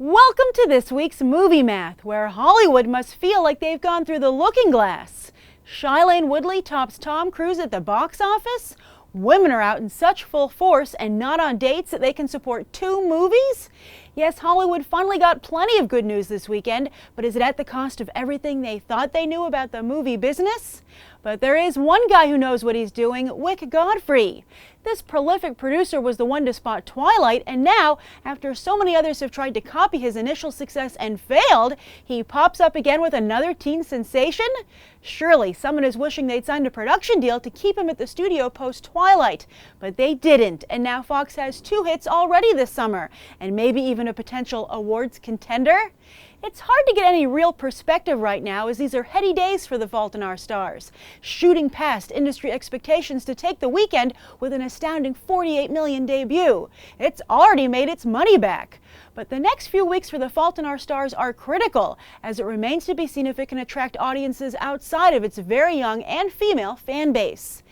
Welcome to this week's Movie Math, where Hollywood must feel like they've gone through the looking glass. Shailene Woodley tops Tom Cruise at the box office. Women are out in such full force and not on dates that they can support 2 movies. Yes, Hollywood finally got plenty of good news this weekend, but is it at the cost of everything they thought they knew about the movie business? But there is one guy who knows what he's doing, Wyck Godfrey. This prolific producer was the one to spot Twilight, and now, after so many others have tried to copy his initial success and failed, he pops up again with another teen sensation? Surely someone is wishing they'd signed a production deal to keep him at the studio post-Twilight, but they didn't, and now Fox has 2 hits already this summer, and maybe even a potential awards contender. It's hard to get any real perspective right now, as these are heady days for The Fault in Our Stars, shooting past industry expectations to take the weekend with an astounding $48 million debut. It's already made its money back. But the next few weeks for The Fault in Our Stars are critical, as it remains to be seen if it can attract audiences outside of its very young and female fan base.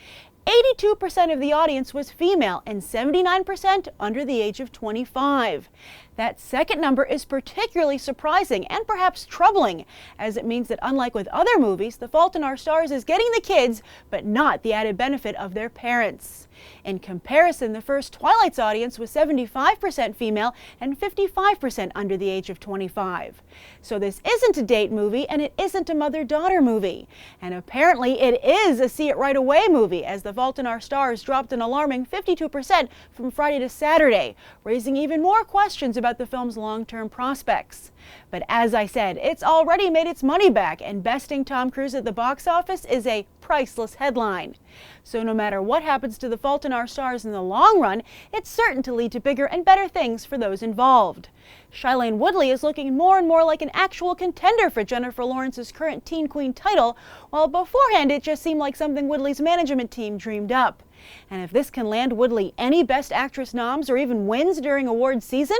82% of the audience was female and 79% under the age of 25. That second number is particularly surprising and perhaps troubling, as it means that unlike with other movies, The Fault in Our Stars is getting the kids, but not the added benefit of their parents. In comparison, the first Twilight's audience was 75% female and 55% under the age of 25. So this isn't a date movie, and it isn't a mother-daughter movie. And apparently it is a see-it-right-away movie, as The Fault in Our Stars dropped an alarming 52% from Friday to Saturday, raising even more questions about the film's long-term prospects. But as I said, it's already made its money back, and besting Tom Cruise at the box office is a priceless headline. So no matter what happens to The Fault in Our Stars in the long run, it's certain to lead to bigger and better things for those involved. Shailene Woodley is looking more and more like an actual contender for Jennifer Lawrence's current Teen Queen title, while beforehand it just seemed like something Woodley's management team dreamed up. And if this can land Woodley any Best Actress noms or even wins during awards season,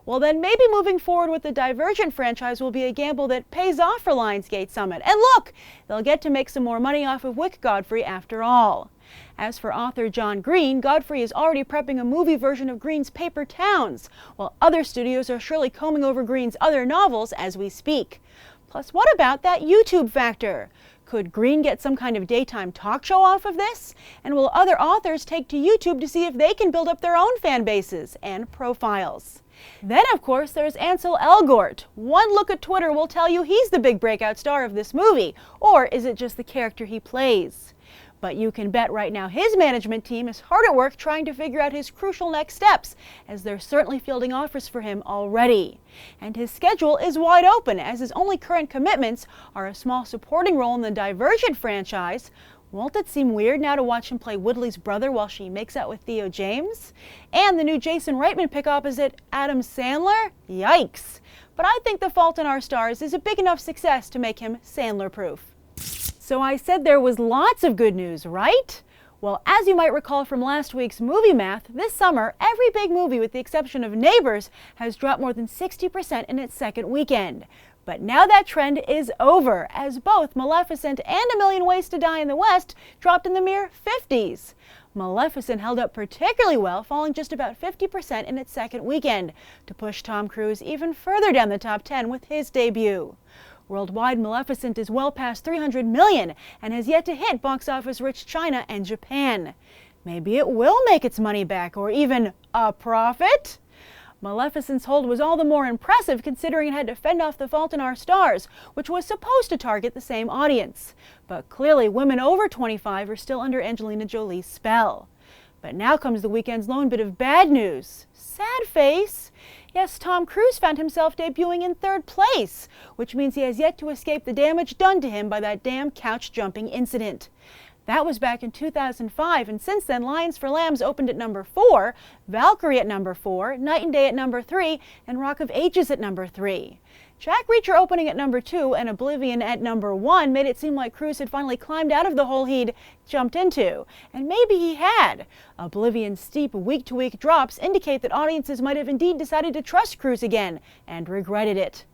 well then maybe moving forward with the Divergent franchise will be a gamble that pays off for Lionsgate Summit. And look, they'll get to make some more money off of Wyck Godfrey after all. As for author John Green, Godfrey is already prepping a movie version of Green's Paper Towns, while other studios are surely combing over Green's other novels as we speak. Plus, what about that YouTube factor? Could Green get some kind of daytime talk show off of this? And will other authors take to YouTube to see if they can build up their own fan bases and profiles? Then, of course, there's Ansel Elgort. One look at Twitter will tell you he's the big breakout star of this movie, or is it just the character he plays? But you can bet right now his management team is hard at work trying to figure out his crucial next steps, as they're certainly fielding offers for him already. And his schedule is wide open, as his only current commitments are a small supporting role in the Divergent franchise. Won't it seem weird now to watch him play Woodley's brother while she makes out with Theo James? And the new Jason Reitman pick opposite Adam Sandler? Yikes! But I think The Fault in Our Stars is a big enough success to make him Sandler-proof. So I said there was lots of good news, right? Well, as you might recall from last week's Movie Math, this summer, every big movie with the exception of Neighbors has dropped more than 60% in its second weekend. But now that trend is over, as both Maleficent and A Million Ways to Die in the West dropped in the mere 50s. Maleficent held up particularly well, falling just about 50% in its second weekend, to push Tom Cruise even further down the top 10 with his debut. Worldwide, Maleficent is well past $300 million and has yet to hit box office-rich China and Japan. Maybe it will make its money back, or even a profit? Maleficent's hold was all the more impressive considering it had to fend off The Fault in Our Stars, which was supposed to target the same audience. But clearly women over 25 are still under Angelina Jolie's spell. But now comes the weekend's lone bit of bad news. Sad face. Yes, Tom Cruise found himself debuting in 3rd place, which means he has yet to escape the damage done to him by that damn couch-jumping incident. That was back in 2005, and since then, Lions for Lambs opened at number 4, Valkyrie at number 4, Night and Day at number 3, and Rock of Ages at number 3. Jack Reacher opening at number 2 and Oblivion at number 1 made it seem like Cruise had finally climbed out of the hole he'd jumped into. And maybe he had. Oblivion's steep week-to-week drops indicate that audiences might have indeed decided to trust Cruise again, and regretted it.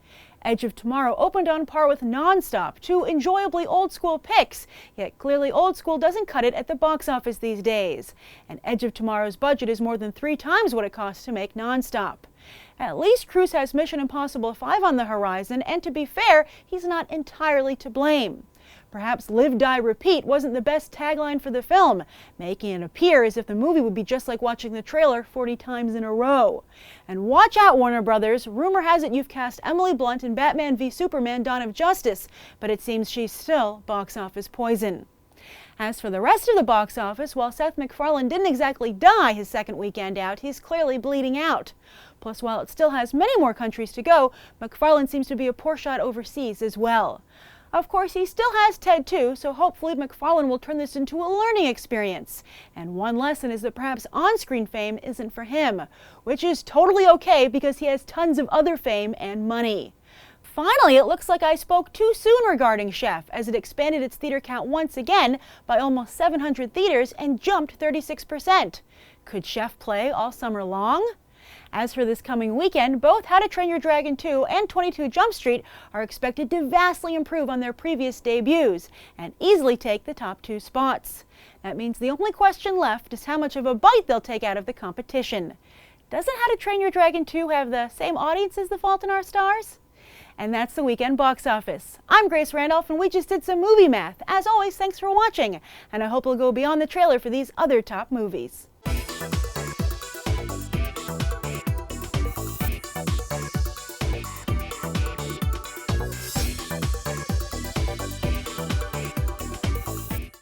Edge of Tomorrow opened on par with Nonstop, two enjoyably old-school picks, yet clearly old school doesn't cut it at the box office these days. And Edge of Tomorrow's budget is more than 3 times what it costs to make Nonstop. At least Cruise has Mission Impossible 5 on the horizon, and to be fair, he's not entirely to blame. Perhaps Live, Die, Repeat wasn't the best tagline for the film, making it appear as if the movie would be just like watching the trailer 40 times in a row. And watch out, Warner Brothers. Rumor has it you've cast Emily Blunt in Batman v Superman: Dawn of Justice, but it seems she's still box office poison. As for the rest of the box office, while Seth MacFarlane didn't exactly die his second weekend out, he's clearly bleeding out. Plus, while it still has many more countries to go, MacFarlane seems to be a poor shot overseas as well. Of course, he still has Ted 2, so hopefully MacFarlane will turn this into a learning experience. And one lesson is that perhaps on-screen fame isn't for him, which is totally okay because he has tons of other fame and money. Finally, it looks like I spoke too soon regarding Chef, as it expanded its theater count once again by almost 700 theaters and jumped 36%. Could Chef play all summer long? As for this coming weekend, both How to Train Your Dragon 2 and 22 Jump Street are expected to vastly improve on their previous debuts and easily take the top 2 spots. That means the only question left is how much of a bite they'll take out of the competition. Doesn't How to Train Your Dragon 2 have the same audience as The Fault in Our Stars? And that's the weekend box office. I'm Grace Randolph, and we just did some movie math. As always, thanks for watching, and I hope you'll go beyond the trailer for these other top movies.